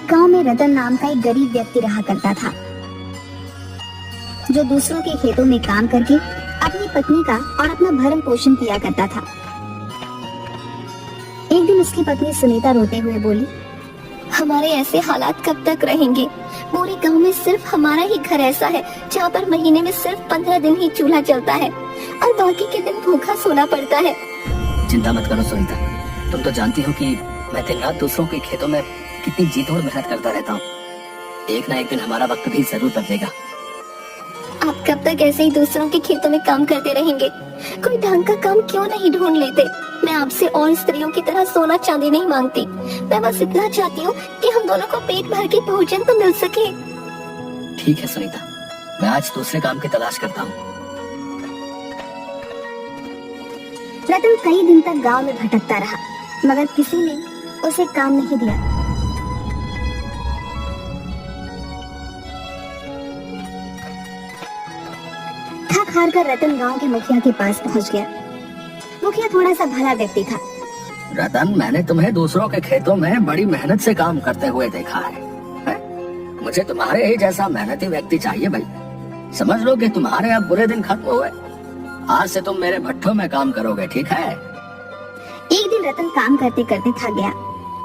गांव में रतन नाम का एक गरीब व्यक्ति रहा करता था, जो दूसरों के खेतों में काम करके अपनी पत्नी का और अपना भरण पोषण किया करता था। एक दिन उसकी पत्नी सुनीता रोते हुए बोली, हमारे ऐसे हालात कब तक रहेंगे? पूरे गांव में सिर्फ हमारा ही घर ऐसा है जहाँ पर महीने में सिर्फ 15 दिन ही चूल्हा जलता है और बाकी के दिन भूखा सोना पड़ता है। चिंता मत करो सुनीता, तुम तो जानती हो कि मैं दिन रात दूसरों के खेतों में कितनी जी तोड़ मेहनत करता रहता हूँ। एक ना एक दिन हमारा वक्त भी जरूर बदलेगा। आप कब तक ऐसे ही दूसरों के खेतों में काम करते रहेंगे? कोई ढंग का काम क्यों नहीं ढूंढ लेते? मैं आपसे और स्त्रियों की तरह सोना चांदी नहीं मांगती, मैं बस इतना चाहती हूँ कि हम दोनों को पेट भर के भोजन तो मिल सके। ठीक है सुनीता, मैं आज दूसरे काम की तलाश करता हूँ। रतन कई दिन तक गांव में भटकता रहा, मगर किसी ने उसे काम नहीं दिया। थक हार कर रतन गांव के मुखिया के पास पहुंच गया। मुखिया थोड़ा सा भला व्यक्ति था। रतन, मैंने तुम्हें दूसरों के खेतों में बड़ी मेहनत से काम करते हुए देखा है? मुझे तुम्हारे ही जैसा मेहनती व्यक्ति चाहिए भाई। समझ लो कि तुम्हारे अब बुरे दिन खत्म हुए। आज से तुम मेरे भट्ठों में काम करोगे, ठीक है? एक दिन रतन काम करते करते थक गया।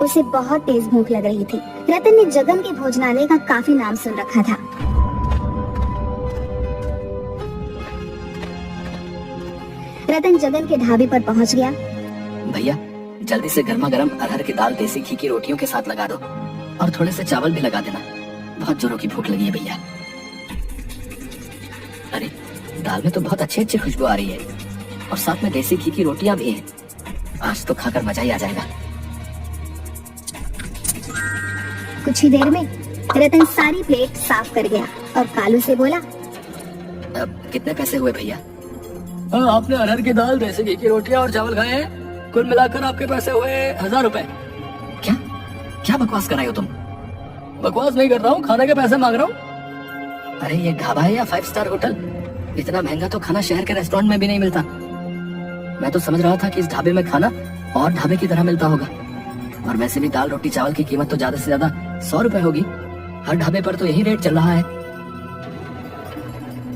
उसे बहुत तेज भूख लग रही थी। रतन ने जगन के भोजनालय का काफी नाम सुन रखा था। रतन जगन के ढाबे पर पहुंच गया। भैया, जल्दी से गर्मा गर्म अरहर की दाल देसी घी की रोटियों के साथ लगा दो और थोड़े से चावल भी लगा देना। बहुत जोरों की भूख लगी है भैया। अरे, दाल में तो बहुत अच्छी अच्छी खुशबू आ रही है और साथ में देसी घी की रोटियां भी हैं। आज तो खाकर मजा ही आ जाएगा। कुछ ही देर में रतन सारी प्लेट साफ कर गया और कालू से बोला, अब कितने पैसे हुए भैया? आपने अरहर की दाल, देसी घी की रोटियां और चावल खाए हैं, कुल मिलाकर आपके पैसे हुए 1000 रुपए। क्या क्या बकवास कर रहे हो तुम? बकवास नहीं कर रहा हूँ, खाने के पैसे मांग रहा हूँ। अरे ये ढाबा है या 5 स्टार होटल? इतना महंगा तो खाना शहर के रेस्टोरेंट में भी नहीं मिलता। मैं तो समझ रहा था कि इस ढाबे में खाना और ढाबे की तरह मिलता होगा। और वैसे भी दाल रोटी चावल की कीमत तो ज्यादा से ज्यादा 100 रुपए होगी। हर ढाबे पर तो यही रेट चल रहा है।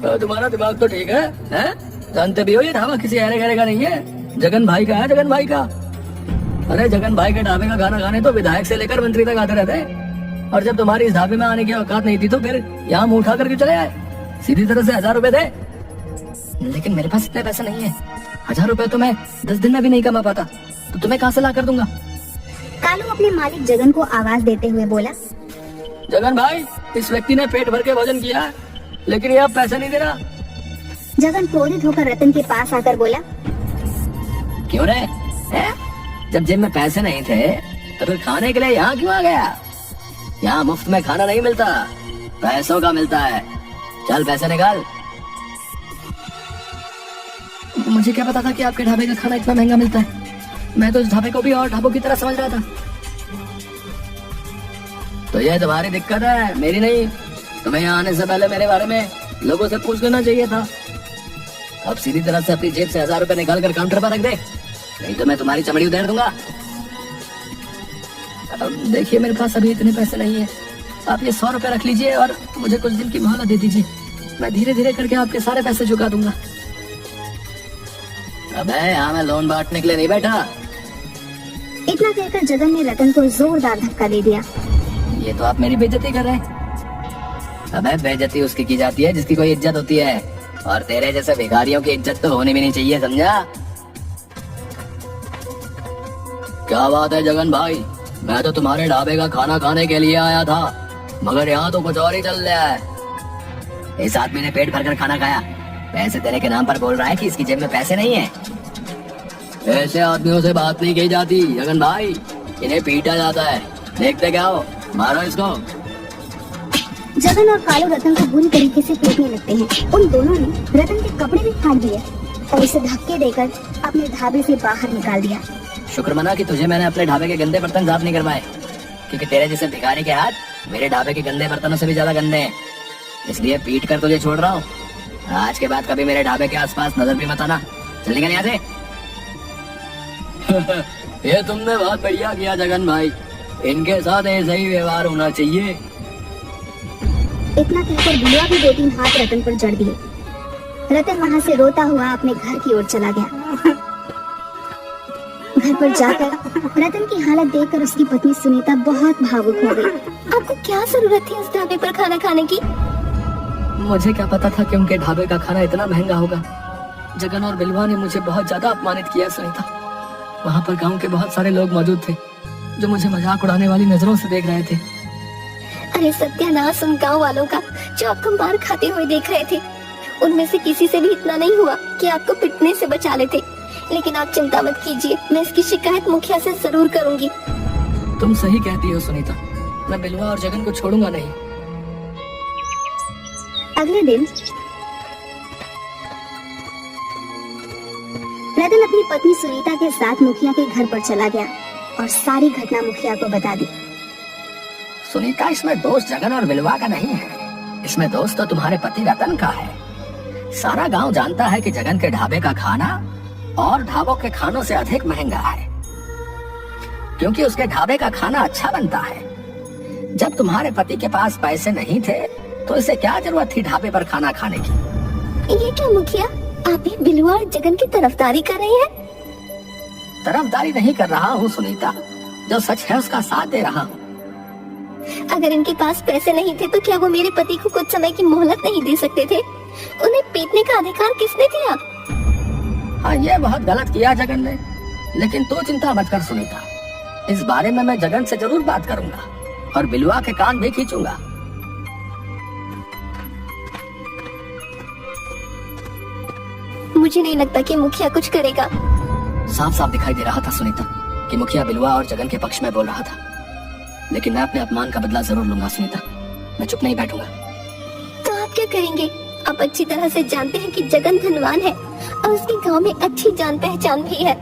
तो तुम्हारा दिमाग तो ठीक है? जानते भी हो ये ढाबा किसी अरे गहरे का नहीं है, जगन भाई का है, जगन भाई का। अरे जगन भाई के ढाबे का खाना खाने तो विधायक से लेकर मंत्री तक आते रहते। और जब तुम्हारी इस ढाबे में आने की औकात नहीं थी तो फिर यहाँ मुंह उठा करके चले आए। सीधी तरह से 1000 रुपए दे। लेकिन मेरे पास इतने पैसे नहीं है। 1000 रुपए तो मैं 10 दिन में भी नहीं कमा पाता, तो तुम्हें कहाँ से ला कर दूंगा? कालू अपने मालिक जगन को आवाज देते हुए बोला, जगन भाई, इस व्यक्ति ने पेट भर के भोजन किया है, लेकिन ये अब पैसे नहीं दे रहा। जगन क्रोधित होकर रतन के पास आकर बोला, क्यों रे? जब जेब में पैसे नहीं थे तो फिर खाने के लिए यहाँ क्यों आ गया? यहाँ मुफ्त में खाना नहीं मिलता, पैसों का मिलता है। चल पैसे निकाल। मुझे क्या पता था कि आपके ढाबे का खाना इतना महंगा मिलता है। मैं तो इस ढाबे को भी और ढाबों की तरह समझ रहा था। तो ये तुम्हारी दिक्कत है, मेरी नहीं। तुम्हें यहाँ आने से पहले मेरे बारे में लोगों से पूछ लेना चाहिए था। अब सीधी तरह से अपनी जेब से 1000 रुपए निकाल कर काउंटर पर रख दे, नहीं तो मैं तुम्हारी चमड़ी उधेड़ दूंगा। देखिए, मेरे पास अभी इतने पैसे नहीं है। आप ये 100 रुपए रख लीजिए और मुझे कुछ दिन की मोहलत दे दीजिए। मैं धीरे धीरे करके आपके सारे पैसे चुका दूंगा। अबे, यहाँ मैं लोन बांटने के लिए नहीं बैठा। इतना कहकर जगन ने रतन को जोरदार धक्का दे दिया। ये तो आप मेरी बेइज्जती कर रहे हैं। अबे, बेइज्जती उसकी की जाती है जिसकी कोई इज्जत होती है, और तेरे जैसे भिखारियों की इज्जत तो होनी भी नहीं चाहिए, समझा? क्या बात है जगन भाई, मैं तो तुम्हारे ढाबे का खाना खाने के लिए आया था, मगर यहाँ तो कुछ और ही चल रहा है। इस आदमी ने पेट भरकर खाना खाया, पैसे देने के नाम पर बोल रहा है कि इसकी जेब में पैसे नहीं है। ऐसे आदमियों से बात नहीं की जाती जगन भाई, इन्हें पीटा जाता है। देखते क्या हो, मारो इसको। जगन और कालू रतन को बुरी तरीके से पीटने लगते हैं। उन दोनों ने रतन के कपड़े भी फाड़ दिए और उसे धक्के देकर अपने ढाबे से बाहर निकाल दिया। शुक्र मना कि तुझे मैंने अपने ढाबे के गंदे बर्तन साफ नहीं करवाए, क्योंकि तेरे जैसे भिखारी के हाथ मेरे ढाबे के गंदे बर्तनों से भी ज्यादा गंदे हैं। इसलिए पीट कर तुझे छोड़ रहा हूँ। आज के बाद कभी मेरे ढाबे के आसपास नजर भी मत आना। चल निकल यहाँ से। ये तुमने बहुत बढ़िया किया जगन भाई, इनके साथ ऐसा ही व्यवहार होना चाहिए। इतना कहकर बिलुआ भी 2-3 हाथ रतन पर जड़ दिए। रतन वहां से रोता हुआ अपने घर की ओर चला गया। घर पर जाकर रतन की हालत देखकर उसकी पत्नी सुनीता बहुत भावुक हो गई। आपको क्या जरूरत थी उस ढाबे पर खाना खाने की? मुझे क्या पता था कि उनके ढाबे का खाना इतना महंगा होगा। जगन और बिलवा ने मुझे बहुत ज्यादा अपमानित किया सुनीता। वहाँ पर गांव के बहुत सारे लोग मौजूद थे जो मुझे मजाक उड़ाने वाली नजरों से देख रहे थे। अरे सत्यानाश उन गाँव वालों का जो आपको मार खाते हुए देख रहे थे। उनमें से किसी से भी इतना नहीं हुआ कि आपको पिटने से बचा लेते। लेकिन आप चिंता मत कीजिए, मैं इसकी शिकायत मुखिया से जरूर करूंगी। तुम सही कहती हो सुनीता, मैं बिलवा और जगन को छोड़ूंगा नहीं। अगले दिन रतन अपनी पत्नी सुनीता के साथ मुखिया के घर पर चला गया और सारी घटना मुखिया को बता दी। सुनीता, इसमें दोस्त जगन और बिलवा का नहीं है, इसमें दोस्त तो तुम्हारे पति रतन का है। सारा गांव जानता है कि जगन के ढाबे का खाना और ढाबों के खानों से अधिक महंगा है, क्योंकि उसके ढाबे का खाना अच्छा बनता है। जब तुम्हारे पति के पास पैसे नहीं थे तो इसे क्या जरूरत थी ढाबे पर खाना खाने की? ये क्या मुखिया, आप भी बिलुआ और जगन की तरफदारी कर रहे हैं? तरफदारी नहीं कर रहा हूँ सुनीता, जो सच है उसका साथ दे रहा हूँ। अगर इनके पास पैसे नहीं थे तो क्या वो मेरे पति को कुछ समय की मोहलत नहीं दे सकते थे? उन्हें पीटने का अधिकार किसने दिया? हाँ, ये बहुत गलत किया जगन ने, लेकिन तू चिंता मत कर सुनीता, इस बारे में मैं जगन से जरूर बात करूंगा और बिलवा के कान भी खींचूंगा। मुझे नहीं लगता कि मुखिया कुछ करेगा। साफ साफ दिखाई दे रहा था सुनीता कि मुखिया बिलवा और जगन के पक्ष में बोल रहा था, लेकिन मैं अपने अपमान का बदला जरूर लूंगा सुनीता, मैं चुप नहीं बैठूंगा। तो आप क्या करेंगे? आप अच्छी तरह से जानते हैं कि जगन धनवान है और उसके गांव में अच्छी जान पहचान भी है,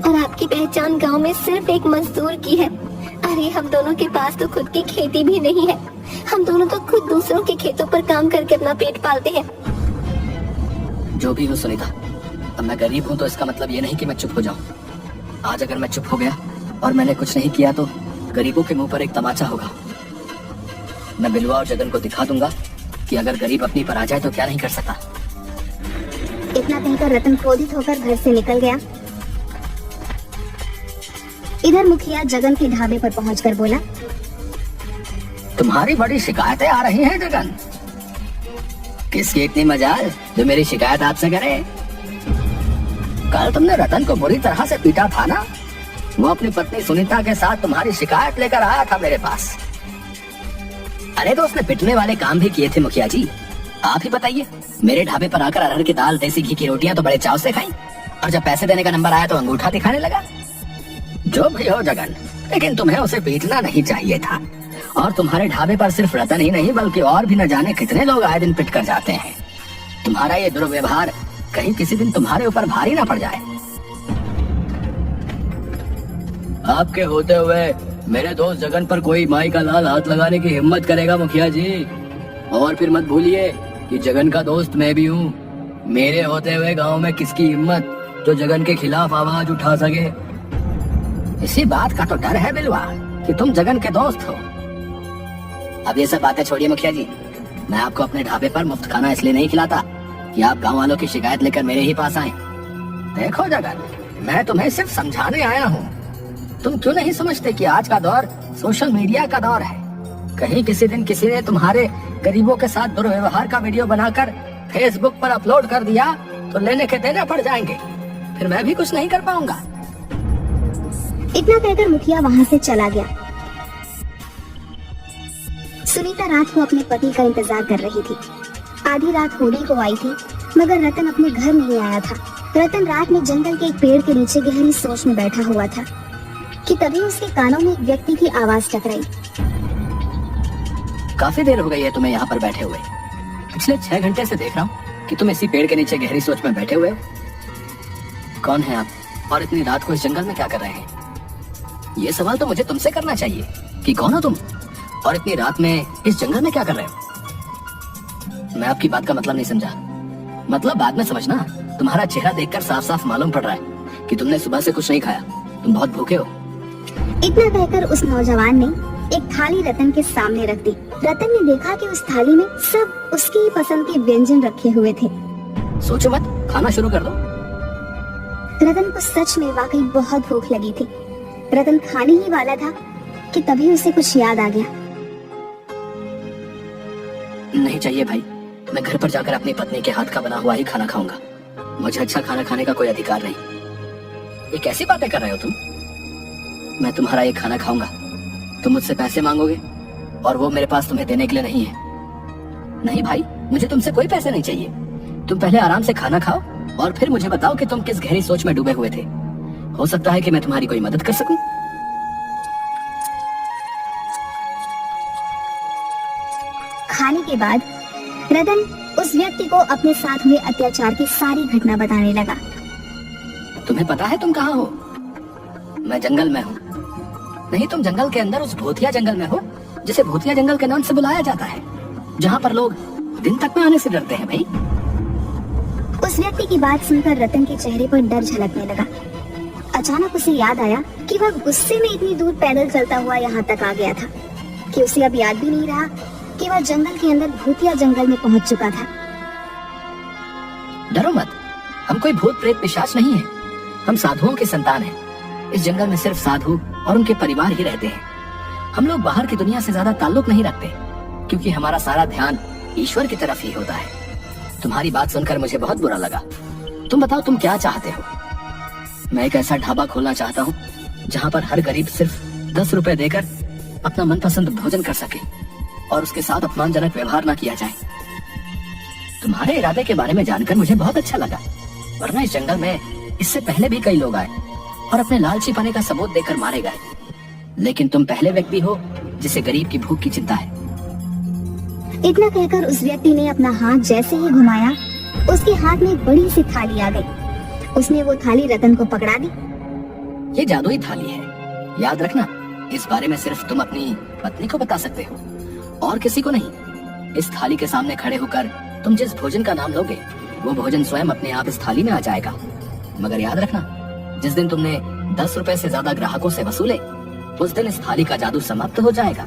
और आपकी पहचान गांव में सिर्फ एक मजदूर की है। अरे हम दोनों के पास तो खुद की खेती भी नहीं है, हम दोनों तो खुद दूसरों के खेतों पर काम करके अपना पेट पालते हैं। जो भी हो सुनीता, अब मैं गरीब हूँ तो इसका मतलब ये नहीं कि मैं चुप हो जाऊँ। आज अगर मैं चुप हो गया और मैंने कुछ नहीं किया तो गरीबों के मुंह पर एक तमाचा होगा। मैं बिलवा और जगन को दिखा दूंगा कि अगर गरीब अपनी पर आ जाए तो क्या नहीं कर सकता। इतना कहकर रतन क्रोधित होकर घर से निकल गया। इधर मुखिया जगन के ढाबे पर पहुंचकर बोला, तुम्हारी बड़ी शिकायतें आ रही हैं जगन। किसकी इतनी मजाल जो मेरी शिकायत आपसे करे? कल तुमने रतन को बुरी तरह से पीटा था ना, वो अपनी पत्नी सुनीता के साथ तुम्हारी शिकायत लेकर आया था मेरे पास। अरे तो उसने पिटने वाले काम भी किए थे मुखिया जी। आप ही बताइए, मेरे ढाबे पर आकर अरहर की दाल, देसी घी की रोटियां तो बड़े चाव से खाई, और जब पैसे देने का नंबर आया तो अंगूठा दिखाने लगा। जो भी हो जगन, लेकिन तुम्हें उसे पीटना नहीं चाहिए था। और तुम्हारे ढाबे पर सिर्फ रतन ही नहीं बल्कि और भी न जाने कितने लोग आए दिन पिट कर जाते हैं। तुम्हारा ये दुर्व्यवहार कहीं किसी दिन तुम्हारे ऊपर भारी ना पड़ जाए। आपके होते हुए मेरे दोस्त जगन पर कोई माई का लाल हाथ लगाने की हिम्मत करेगा मुखिया जी? और फिर मत भूलिए कि जगन का दोस्त मैं भी हूँ। मेरे होते हुए गांव में किसकी हिम्मत जो जगन के खिलाफ आवाज उठा सके? इसी बात का तो डर है बिलवा कि तुम जगन के दोस्त हो। अब ये सब बातें छोड़िए मुखिया जी, मैं आपको अपने ढाबे पर मुफ्त खाना इसलिए नहीं खिलाता कि आप गांव वालों की शिकायत लेकर मेरे ही पास आए। देखो जगन, मैं तुम्हें सिर्फ समझाने आया हूँ। तुम क्यों नहीं समझते कि आज का दौर सोशल मीडिया का दौर है? कहीं किसी दिन किसी ने तुम्हारे गरीबों के साथ दुर्व्यवहार का वीडियो बनाकर फेसबुक पर अपलोड कर दिया तो लेने के देने पड़ जाएंगे, फिर मैं भी कुछ नहीं कर पाऊंगा। इतना कहकर मुखिया वहां से चला गया। सुनीता रात को अपने पति का इंतजार कर रही थी। आधी रात होने को आई थी मगर रतन अपने घर नहीं आया था। रतन रात में जंगल के एक पेड़ के नीचे गहरी सोच में बैठा हुआ था कि तभी उसके कानों में एक व्यक्ति की आवाज टकराई। काफी देर हो गई है तुम्हें यहाँ पर बैठे हुए। पिछले 6 घंटे से देख रहा हूँ कि तुम इसी पेड़ के नीचे गहरी सोच में बैठे हुए हो। कौन है आप और इतनी रात को इस जंगल में क्या कर रहे हैं? ये सवाल तो मुझे तुमसे करना चाहिए कि कौन हो तुम और इतनी रात में इस जंगल में क्या कर रहे हो? मैं आपकी बात का मतलब नहीं समझा। मतलब बाद में समझना। तुम्हारा चेहरा देखकर साफ साफ मालूम पड़ रहा है कि तुमने सुबह से कुछ नहीं खाया, तुम बहुत भूखे हो। इतना कहकर उस नौजवान ने एक थाली रतन के सामने रख दी। रतन ने देखा कि उस थाली में सब उसकी ही पसंद के व्यंजन रखे हुए थे। सोचो मत, खाना शुरू कर दो। रतन को सच में वाकई बहुत भूख लगी थी। रतन खाने ही वाला था कि तभी उसे कुछ याद आ गया। नहीं चाहिए भाई, मैं घर पर जाकर अपनी पत्नी के हाथ का बना हुआ ही खाना खाऊंगा। मुझे अच्छा खाना खाने का कोई अधिकार नहीं। ये कैसी बातें कर रहे हो तुम? मैं तुम्हारा ये खाना खाऊंगा, तुम मुझसे पैसे मांगोगे और वो मेरे पास तुम्हें देने के लिए नहीं है। नहीं भाई, मुझे तुमसे कोई पैसे नहीं चाहिए। तुम पहले आराम से खाना खाओ और फिर मुझे बताओ कि तुम किस गहरी सोच में डूबे हुए थे। हो सकता है कि मैं तुम्हारी कोई मदद कर सकूं। खाने के बाद रतन उस व्यक्ति को अपने साथ हुए अत्याचार की सारी घटना बताने लगा। तुम्हें पता है तुम कहाँ हो? मैं जंगल में हूँ। नहीं, तुम जंगल के अंदर उस भूतिया जंगल में हो जिसे भूतिया जंगल के नाम से बुलाया जाता है, जहाँ पर लोग दिन तक में आने से डरते हैं। भाई, उस व्यक्ति की बात सुनकर रतन के चेहरे पर डर झलकने लगा। अचानक उसे याद आया कि वह गुस्से में इतनी दूर पैदल चलता हुआ यहाँ तक आ गया था कि उसे अब याद भी नहीं रहा कि वह जंगल के अंदर भूतिया जंगल में पहुंच चुका था। डरो मत, हम कोई भूत प्रेत पिशाच नहीं है। हम साधुओं की संतान हैं। इस जंगल में सिर्फ साधु और उनके परिवार ही रहते हैं। हम लोग बाहर की दुनिया से ज्यादा ताल्लुक नहीं रखते, क्योंकि हमारा सारा ध्यान ईश्वर की तरफ ही होता है। तुम्हारी बात सुनकर मुझे बहुत बुरा लगा। तुम बताओ, तुम क्या चाहते हो? मैं एक ऐसा ढाबा खोलना चाहता हूँ जहाँ पर हर गरीब सिर्फ 10 रुपए देकर अपना मनपसंद भोजन कर सके और उसके साथ अपमानजनक व्यवहार न किया जाए। तुम्हारे इरादे के बारे में जानकर मुझे बहुत अच्छा लगा, वरना इस जंगल में इससे पहले भी कई लोग आए और अपने लालची पने का सबूत देकर मारे गए, लेकिन तुम पहले व्यक्ति हो जिसे गरीब की भूख की चिंता है। इतना कहकर उस व्यक्ति ने अपना हाथ जैसे ही घुमाया, उसके हाथ में एक बड़ी सी थाली आ गई। उसने वो थाली रतन को पकड़ा दी। ये जादुई थाली है, याद रखना। इस बारे में सिर्फ तुम अपनी पत्नी को बता सकते हो और किसी को नहीं। इस थाली के सामने खड़े होकर तुम जिस भोजन का नाम लोगे, वो भोजन स्वयं अपने आप इस थाली में आ जाएगा। मगर याद रखना, जिस दिन तुमने 10 रुपए से ज्यादा ग्राहकों से वसूले, उस दिन इस थाली का जादू समाप्त हो जाएगा।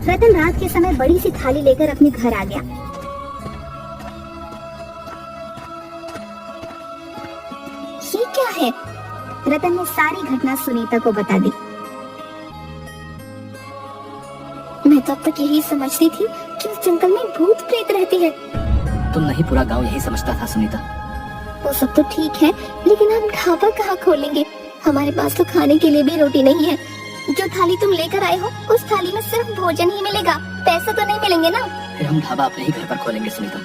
रतन रात के समय बड़ी सी थाली लेकर अपने घर आ गया। ये क्या है? रतन ने सारी घटना सुनीता को बता दी। मैं तब तक यही समझती थी कि उस जंगल में भूत प्रेत रहती है। तुम नहीं, पूरा गांव यही समझता था सुनीता। वो सब तो ठीक है, लेकिन हम ढाबा कहाँ खोलेंगे? हमारे पास तो खाने के लिए भी रोटी नहीं है। जो थाली तुम लेकर आए हो, उस थाली में सिर्फ भोजन ही मिलेगा, पैसे तो नहीं मिलेंगे ना? फिर हम ढाबा अपने ही घर पर खोलेंगे सुनीता।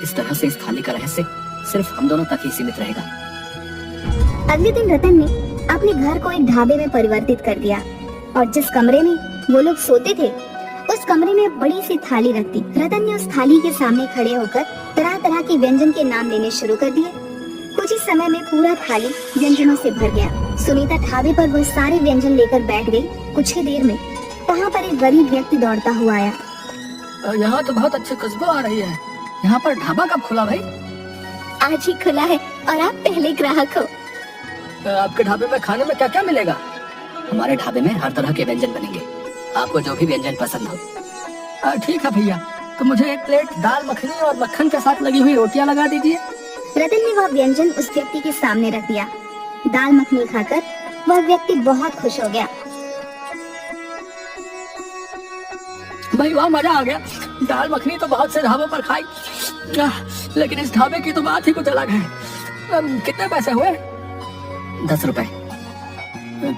इस तरह से इस थाली का रहस्य सिर्फ हम दोनों तक ही सीमित रहेगा। अगले दिन रतन ने अपने घर को एक ढाबे में परिवर्तित कर दिया और जिस कमरे में वो लोग सोते थे, उस कमरे में बड़ी सी थाली रख दी। रतन ने उस थाली के सामने खड़े होकर तरह तरह के व्यंजन के नाम लेने शुरू कर दिए। कुछ ही समय में पूरा थाली व्यंजनों से भर गया। सुनीता ढाबे पर वह सारे व्यंजन लेकर बैठ गई। कुछ ही देर में वहाँ पर एक गरीब व्यक्ति दौड़ता हुआ आया। यहाँ तो बहुत अच्छी खुशबू आ रही है। यहाँ पर ढाबा कब खुला भाई? आज ही खुला है और आप पहले ग्राहक हो। आपके ढाबे में खाने में क्या क्या मिलेगा? हमारे ढाबे में हर तरह के व्यंजन बनेंगे, आपको जो भी व्यंजन पसंद हो। ठीक है भैया, तो मुझे एक प्लेट दाल मखनी और मक्खन के साथ लगी हुई रोटियां लगा दीजिए। रतन ने वह व्यंजन उस व्यक्ति के सामने रख दिया। दाल मखनी खाकर वह व्यक्ति बहुत खुश हो गया। भाई वाह, मजा आ गया। दाल मखनी तो बहुत से ढाबों पर खाई, लेकिन इस ढाबे की तो बात ही कुछ अलग है। कितने पैसे हुए? 10 रुपए।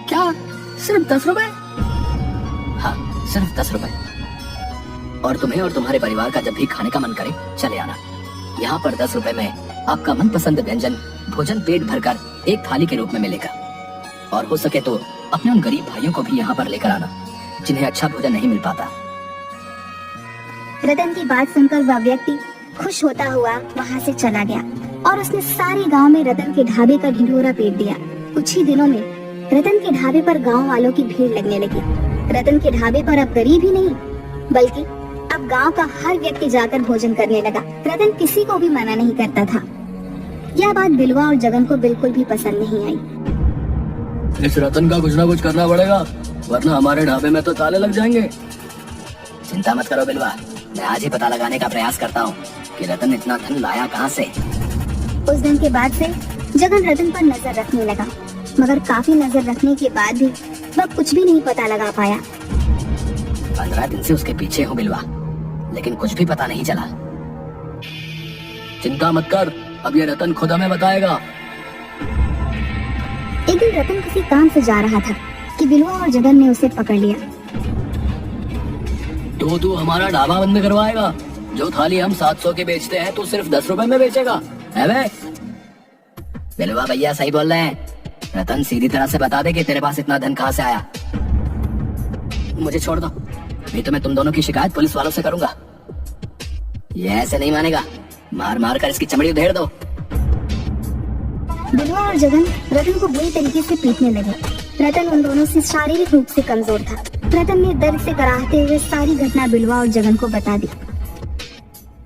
क्या, सिर्फ 10 रुपए? हाँ, सिर्फ 10 रुपए। और तुम्हें और तुम्हारे परिवार का जब भी खाने का मन करे, चले आना। यहाँ पर 10 रुपए में आपका मनपसंद व्यंजन भोजन पेट भरकर एक थाली के रूप में मिलेगा। और हो सके तो अपने उन गरीब भाइयों को भी यहाँ पर लेकर आना जिन्हें अच्छा भोजन नहीं मिल पाता। रतन की बात सुनकर वह व्यक्ति खुश होता हुआ वहाँ से चला गया और उसने सारे गांव में रतन के ढाबे का ढिंढोरा पीट दिया। कुछ ही दिनों में रतन के ढाबे पर गांव वालों की भीड़ लगने लगी। रतन के ढाबे पर अब गरीब ही नहीं, बल्कि अब गांव का हर व्यक्ति जाकर भोजन करने लगा। रतन किसी को भी मना नहीं करता था। यह बात बिलवा और जगन को बिल्कुल भी पसंद नहीं आई। इस रतन का कुछ ना कुछ करना पड़ेगा, वरना हमारे ढाबे में तो ताले लग जाएंगे। चिंता मत करो बिलवा, मैं आज ही पता लगाने का प्रयास करता हूँ कि रतन इतना धन लाया कहाँ से। उस दिन के बाद से जगन रतन पर नजर रखने लगा, मगर काफी नजर रखने के बाद भी वह कुछ भी नहीं पता लगा पाया। 15 दिन से उसके पीछे हूँ बिलवा, लेकिन कुछ भी पता नहीं चला। चिंता मत कर, अब ये रतन खुद हमें बताएगा। एक दिन रतन किसी काम से जा रहा था कि बिलवा और जगन ने उसे पकड़ लिया। तो तू हमारा ढाबा बंद करवाएगा? जो थाली हम 700 के बेचते हैं तू सिर्फ 10 रुपए में बेचेगा, है बे? बिलवा भैया सही बोल रहे हैं, रतन सीधी तरह से बता दे कि तेरे पास इतना धन कहाँ से आया। मुझे छोड़ दो, नहीं तो मैं तुम दोनों की शिकायत पुलिस वालों से करूंगा। ये ऐसे नहीं मानेगा, मार मार कर इसकी चमड़ी उधेड़ दो। बिलवा और जगन रतन को बुरी तरीके से पीटने लगे। रतन उन दोनों से शारीरिक रूप से कमजोर था। रतन ने दर्द से कराहते हुए सारी घटना बिलवा और जगन को बता दी।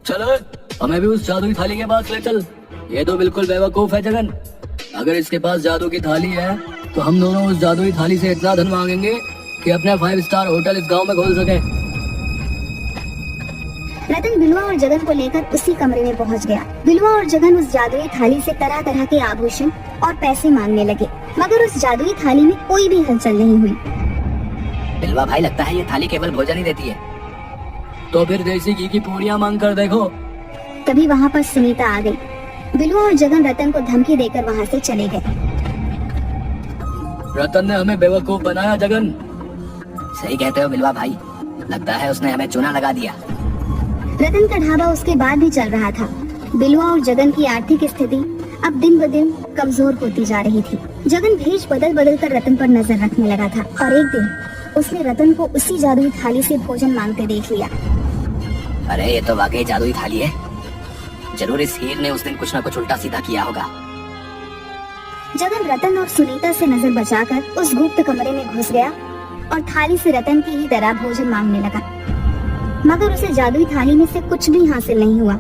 चल हमें भी उस जादुई थाली के पास ले चल। ये तो बिल्कुल बेवकूफ है जगन, अगर इसके पास जादू की थाली है तो हम दोनों उस जादुई थाली से इतना धन मांगेंगे कि अपने 5 स्टार होटल इस गांव में खोल सके। रतन बिलवा और जगन को लेकर उसी कमरे में पहुंच गया। बिलवा और जगन उस जादुई थाली से तरह तरह के आभूषण और पैसे मांगने लगे, मगर उस जादुई थाली में कोई भी हलचल नहीं हुई। बिलवा भाई, लगता है ये थाली केवल भोजन ही देती है। तो फिर देसी घी की पूरियां मांग कर देखो। तभी वहाँ पर सुनीता आ गई। बिलवा और जगन रतन को धमकी देकर वहाँ से चले गए। रतन ने हमें बेवकूफ बनाया जगन। सही कहते हो बिलवा भाई, लगता है उसने हमें चूना लगा दिया। रतन का ढाबा उसके बाद भी चल रहा था। बिलवा और जगन की आर्थिक स्थिति अब दिन ब दिन कमजोर होती जा रही थी। जगन भेष बदल बदल कर रतन पर नजर रखने लगा था और एक दिन उसने रतन को उसी जादुई थाली से भोजन मांगते देख लिया। अरे ये तो वाकई जादुई थाली है, जरूर इस हीर ने उस दिन कुछ न कुछ उल्टा सीधा किया होगा। जगन रतन और सुनीता से नजर बचाकर उस गुप्त कमरे में घुस गया और थाली से रतन की ही तरह भोजन मांगने लगा, मगर उसे जादुई थाली में से कुछ भी हासिल नहीं हुआ।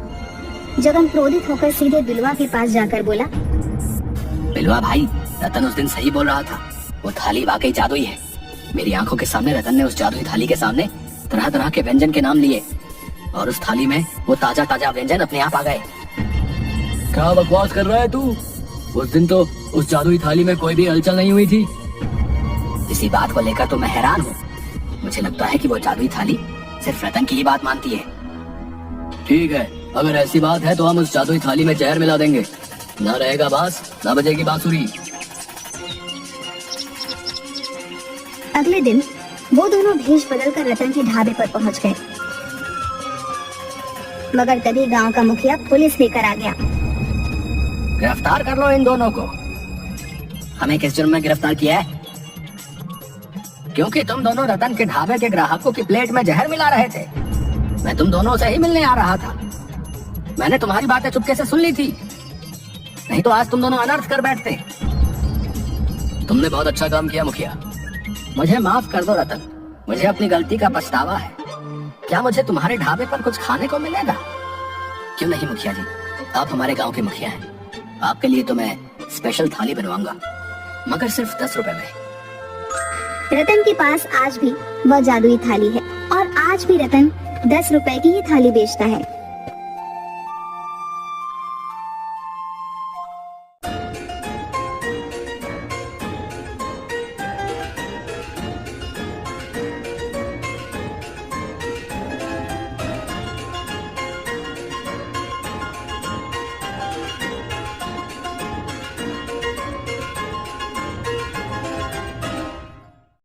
जगन क्रोधित होकर सीधे बिलवा के पास जाकर बोला, बिलवा भाई, रतन उस दिन सही बोल रहा था, वो थाली वाकई जादुई है। मेरी आंखों के सामने रतन ने उस जादुई थाली के सामने तरह तरह के व्यंजन के नाम लिए और उस थाली में वो ताजा ताजा व्यंजन अपने आप आ गए। क्या बकवास कर रहा है तू? उस दिन तो उस जादुई थाली में कोई भी हलचल नहीं हुई थी। इसी बात को लेकर तो मैं हैरान हूँ। मुझे लगता है कि वो जादुई थाली सिर्फ रतन की ही बात मानती है। ठीक है, अगर ऐसी बात है तो हम उस जादुई थाली में जहर मिला देंगे, ना रहेगा बांस ना बजेगी बांसुरी। अगले दिन वो दोनों भेष बदल कर रतन के ढाबे पर पहुंच गए, मगर तभी गांव का मुखिया पुलिस लेकर आ गया। गिरफ्तार कर लो इन दोनों को। हमें किस जुर्म में गिरफ्तार किया है? क्योंकि तुम दोनों रतन के ढाबे के ग्राहकों की प्लेट में जहर मिला रहे थे। मैं तुम दोनों से ही मिलने आ रहा था। मैंने तुम्हारी बातें चुपके से सुन ली थी, नहीं तो आज तुम दोनों अनर्थ कर बैठते। तुमने बहुत अच्छा काम किया मुखिया। मुझे माफ कर दो रतन, मुझे अपनी गलती का पछतावा है। क्या मुझे तुम्हारे ढाबे पर कुछ खाने को मिलेगा? क्यों नहीं मुखिया जी, आप हमारे गांव के मुखिया हैं। आपके लिए तो मैं स्पेशल थाली बनवाऊंगा, मगर सिर्फ 10 रुपए में। रतन के पास आज भी वह जादुई थाली है और आज भी रतन 10 रुपए की ही थाली बेचता है।